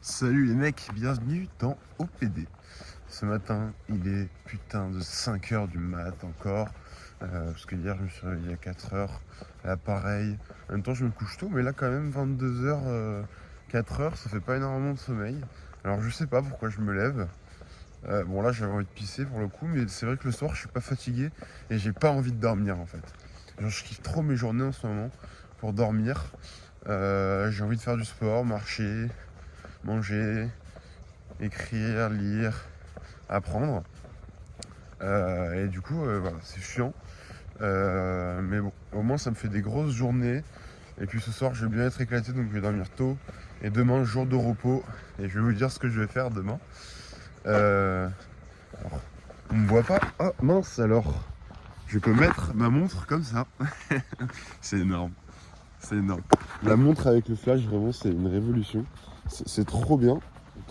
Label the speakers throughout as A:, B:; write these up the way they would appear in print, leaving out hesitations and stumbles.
A: Salut les mecs, bienvenue dans OPD. Ce matin, il est putain de 5h du mat encore. Parce que hier, je me suis réveillé à 4h. Là, pareil. En même temps, je me couche tôt, mais là, quand même, 22h, 4h, ça fait pas énormément de sommeil. Alors, je sais pas pourquoi je me lève. Bon, là, j'avais envie de pisser pour le coup, mais c'est vrai que le soir, je suis pas fatigué et j'ai pas envie de dormir en fait. Genre, je kiffe trop mes journées en ce moment pour dormir. J'ai envie de faire du sport, marcher, manger, écrire, lire, apprendre. Et du coup, voilà, c'est chiant. Mais bon, au moins ça me fait des grosses journées. Et puis ce soir, je vais bien être éclaté, donc je vais dormir tôt. Et demain, jour de repos. Et je vais vous dire ce que je vais faire demain. Alors, on me voit pas. Oh mince alors. Je peux mettre ma montre comme ça. C'est énorme. C'est énorme. La montre avec le flash, vraiment, c'est une révolution. C'est trop bien.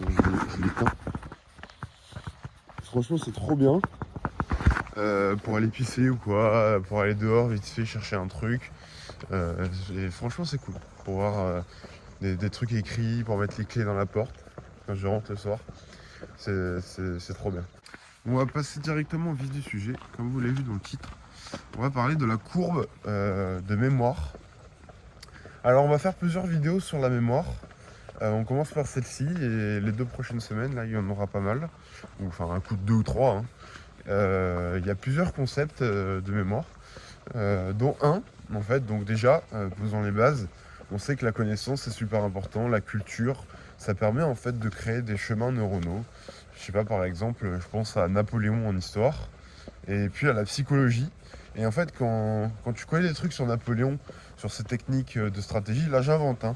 A: Attends, je l'éteins. Franchement, c'est trop bien. Pour aller pisser ou quoi, pour aller dehors vite fait chercher un truc. Et franchement c'est cool. Pour voir des trucs écrits, pour mettre les clés dans la porte quand je rentre le soir. C'est trop bien. On va passer directement au vif du sujet. Comme vous l'avez vu dans le titre, on va parler de la courbe de mémoire. Alors on va faire plusieurs vidéos sur la mémoire. On commence par celle-ci et les 2 prochaines semaines, là il y en aura pas mal. Enfin un coup de 2 ou 3. Hein. Il y a plusieurs concepts de mémoire, dont un, en fait, donc déjà, posons les bases, on sait que la connaissance est super important, la culture, ça permet en fait de créer des chemins neuronaux. Je sais pas, par exemple, je pense à Napoléon en histoire, et puis à la psychologie. Et en fait, quand tu connais des trucs sur Napoléon, sur ses techniques de stratégie, là j'invente, hein,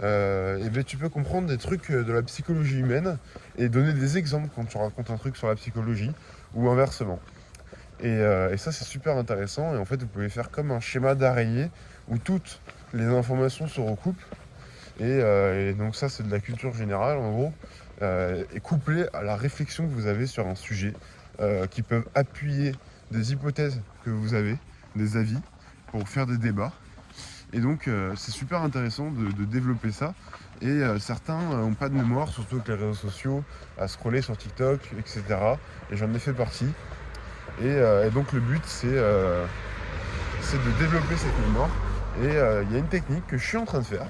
A: et bien tu peux comprendre des trucs de la psychologie humaine et donner des exemples quand tu racontes un truc sur la psychologie ou inversement. Et ça c'est super intéressant et en fait vous pouvez faire comme un schéma d'araignée où toutes les informations se recoupent et donc ça c'est de la culture générale en gros et couplé à la réflexion que vous avez sur un sujet qui peuvent appuyer des hypothèses que vous avez, des avis pour faire des débats. Et donc c'est super intéressant de développer ça. Et certains n'ont pas de mémoire, surtout avec les réseaux sociaux, à scroller sur TikTok, etc. Et j'en ai fait partie. Et donc le but c'est de développer cette mémoire. Et il y a une technique que je suis en train de faire.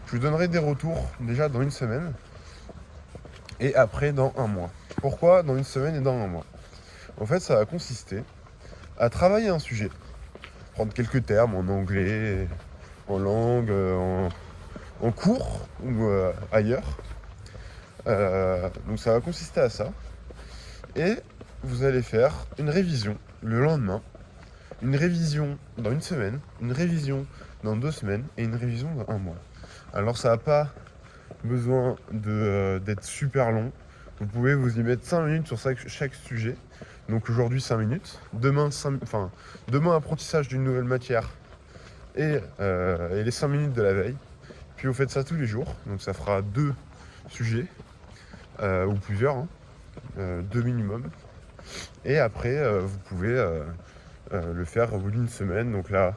A: Je vous donnerai des retours déjà dans une semaine. Et après dans un mois. Pourquoi dans une semaine et dans un mois? En fait ça va consister à travailler un sujet. Prendre quelques termes en anglais, en langue, en cours ou ailleurs. Donc ça va consister à ça. Et vous allez faire une révision le lendemain, une révision dans une semaine, une révision dans 2 semaines et une révision dans un mois. Alors ça n'a pas besoin d'être super long. Vous pouvez vous y mettre 5 minutes sur chaque sujet. Donc aujourd'hui 5 minutes, demain apprentissage d'une nouvelle matière et les 5 minutes de la veille. Puis vous faites ça tous les jours, donc ça fera 2 sujets, ou plusieurs, hein, 2 minimum. Et après, vous pouvez le faire au bout d'une semaine. Donc là,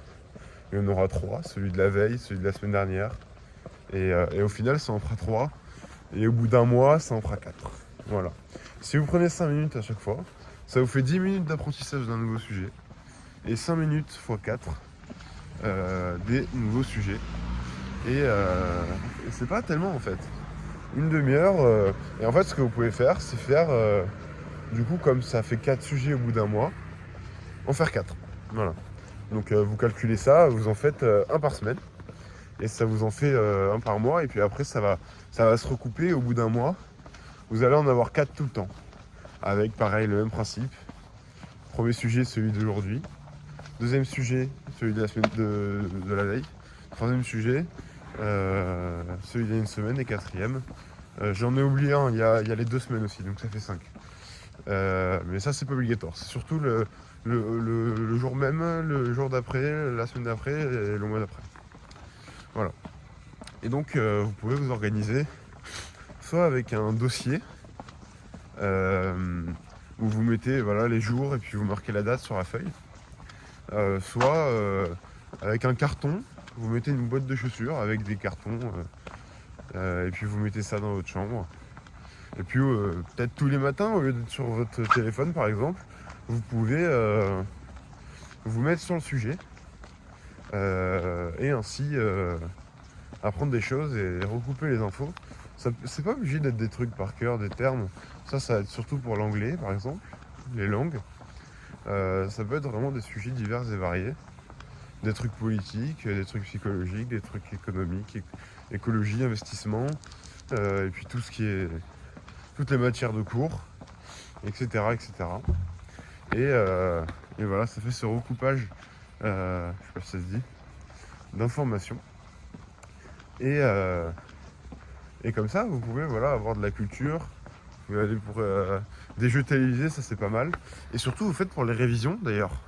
A: il y en aura 3, celui de la veille, celui de la semaine dernière. Et au final, ça en fera 3. Et au bout d'un mois, ça en fera 4. Voilà. Si vous prenez 5 minutes à chaque fois, ça vous fait 10 minutes d'apprentissage d'un nouveau sujet. Et 5 minutes x 4 des nouveaux sujets. Et c'est pas tellement en fait. Une demi-heure. Et en fait, ce que vous pouvez faire, c'est faire, du coup, comme ça fait 4 sujets au bout d'un mois, en faire 4. Voilà. Donc vous calculez ça, vous en faites un par semaine. Et ça vous en fait un par mois. Et puis après, ça va se recouper au bout d'un mois. Vous allez en avoir 4 tout le temps. Avec pareil, le même principe. Premier sujet, celui d'aujourd'hui. Deuxième sujet, celui de la semaine de la veille. Troisième sujet, celui d'il y a une semaine. Et quatrième, j'en ai oublié un, il y a les 2 semaines aussi, donc ça fait 5. Mais ça, c'est pas obligatoire. C'est surtout le jour même, le jour d'après, la semaine d'après et le mois d'après. Voilà. Et donc, vous pouvez vous organiser soit avec un dossier où vous mettez voilà, les jours et puis vous marquez la date sur la feuille. Soit avec un carton, vous mettez une boîte de chaussures avec des cartons Et puis vous mettez ça dans votre chambre. Et puis peut-être tous les matins, au lieu d'être sur votre téléphone par exemple, vous pouvez vous mettre sur le sujet et ainsi apprendre des choses et recouper les infos. C'est pas obligé d'être des trucs par cœur, des termes. Ça va être surtout pour l'anglais par exemple, les langues. Ça peut être vraiment des sujets divers et variés. Des trucs politiques, des trucs psychologiques, des trucs économiques, écologie, investissement, et puis tout ce qui est toutes les matières de cours, etc. etc. Et voilà, ça fait ce recoupage, je sais pas si ça se dit, d'informations. Et comme ça, vous pouvez avoir de la culture. Vous pouvez aller pour des jeux télévisés, ça c'est pas mal. Et surtout, vous faites pour les révisions d'ailleurs.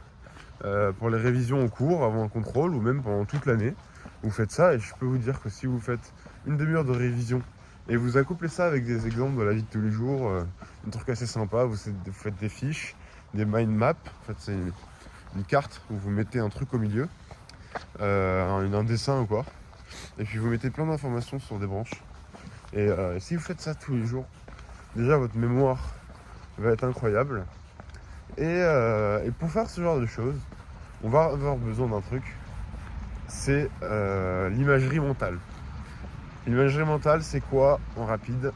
A: Pour les révisions en cours, avant un contrôle, ou même pendant toute l'année. Vous faites ça, et je peux vous dire que si vous faites une demi-heure de révision, et vous accouplez ça avec des exemples de la vie de tous les jours, un truc assez sympa, vous faites des fiches, des mind maps. En fait, c'est une carte où vous mettez un truc au milieu, un dessin ou quoi. Et puis vous mettez plein d'informations sur des branches. Et si vous faites ça tous les jours, déjà votre mémoire va être incroyable. Et pour faire ce genre de choses, on va avoir besoin d'un truc, c'est l'imagerie mentale. L'imagerie mentale, c'est quoi en rapide?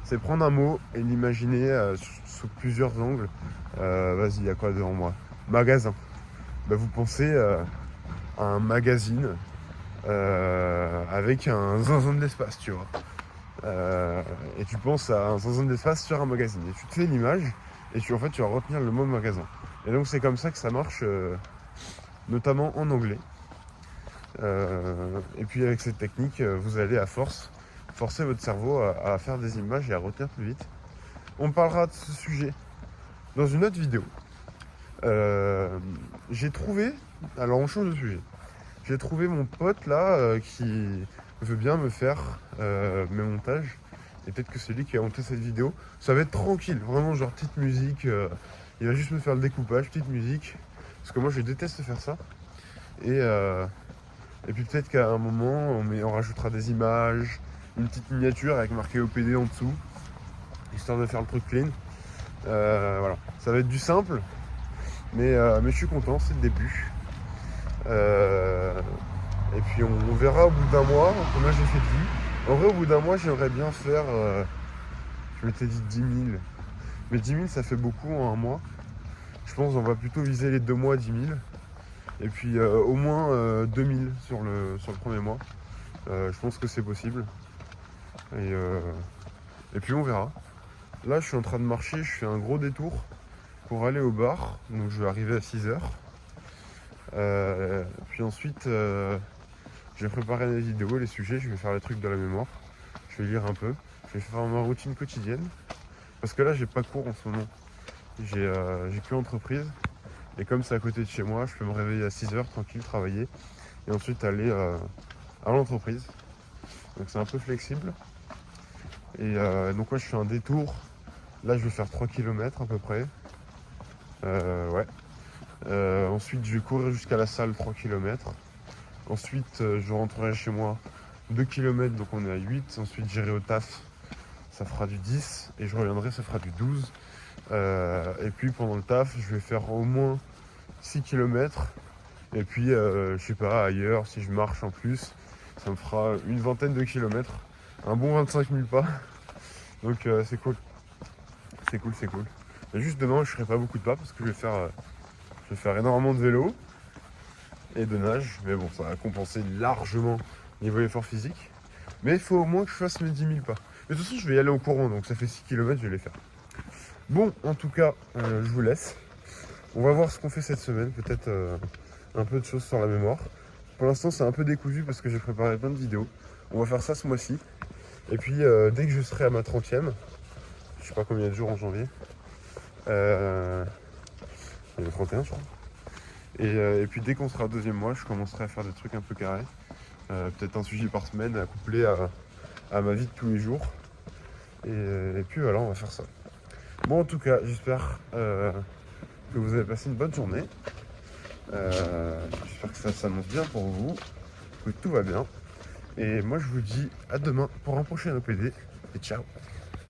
A: C'est prendre un mot et l'imaginer sous plusieurs angles. Vas-y, il y a quoi devant moi? Magasin. Vous pensez à un magazine avec un zinzin de l'espace, tu vois. Et tu penses à un zinzin de l'espace sur un magazine. Et tu te fais l'image et tu vas retenir le mot magasin. Et donc c'est comme ça que ça marche, notamment en anglais. Et puis avec cette technique, vous allez à forcer votre cerveau à faire des images et à retenir plus vite. On parlera de ce sujet dans une autre vidéo. J'ai trouvé, alors on change de sujet, j'ai trouvé mon pote là qui veut bien me faire mes montages. Et peut-être que c'est lui qui a monté cette vidéo. Ça va être tranquille, vraiment genre petite musique. Il va juste me faire le découpage, petite musique. Parce que moi je déteste faire ça. Et puis peut-être qu'à un moment on rajoutera des images, une petite miniature avec marqué OPD en dessous, histoire de faire le truc clean. Voilà, ça va être du simple, mais je suis content, c'est le début. Et puis on verra au bout d'un mois combien j'ai fait de vues. En vrai, au bout d'un mois, j'aimerais bien faire, je m'étais dit 10 000, mais 10 000 ça fait beaucoup en un mois. Je pense qu'on va plutôt viser les 2 mois 10 000. Et puis au moins 2000 sur le premier mois. Je pense que c'est possible. Et puis on verra. Là je suis en train de marcher, je fais un gros détour pour aller au bar. Donc je vais arriver à 6h. Puis ensuite je vais préparer les vidéos, les sujets, je vais faire les trucs de la mémoire. Je vais lire un peu. Je vais faire ma routine quotidienne. Parce que là j'ai pas cours en ce moment. J'ai plus entreprise. Et comme c'est à côté de chez moi, je peux me réveiller à 6h tranquille, travailler. Et ensuite aller à l'entreprise. Donc c'est un peu flexible. Et donc je fais un détour. Là je vais faire 3 km à peu près. Ouais. Ensuite je vais courir jusqu'à la salle 3 km. Ensuite je rentrerai chez moi 2 km, donc on est à 8. Ensuite j'irai au taf, ça fera du 10. Et je reviendrai, ça fera du 12. Et puis pendant le taf, je vais faire au moins 6 km. Et puis je sais pas, ailleurs, si je marche en plus, ça me fera une vingtaine de kilomètres. Un bon 25 000 pas. Donc c'est cool. C'est cool, c'est cool. Mais juste demain, je ferai pas beaucoup de pas parce que je vais faire énormément de vélo et de nage. Mais bon, ça va compenser largement niveau effort physique. Mais il faut au moins que je fasse mes 10 000 pas. Mais de toute façon, je vais y aller en courant, donc ça fait 6 km, je vais les faire. Bon, en tout cas, je vous laisse. On va voir ce qu'on fait cette semaine. Peut-être un peu de choses sur la mémoire. Pour l'instant, c'est un peu décousu parce que j'ai préparé plein de vidéos. On va faire ça ce mois-ci. Et puis, dès que je serai à ma 30e, je sais pas combien de jours en janvier. Il y a le 31, je crois. Et puis, dès qu'on sera au 2e mois, je commencerai à faire des trucs un peu carrés. Peut-être un sujet par semaine accouplé à ma vie de tous les jours. Et puis voilà, on va faire ça. Bon, en tout cas, j'espère que vous avez passé une bonne journée. J'espère que ça s'annonce bien pour vous, que tout va bien. Et moi je vous dis à demain pour un prochain OPD et ciao.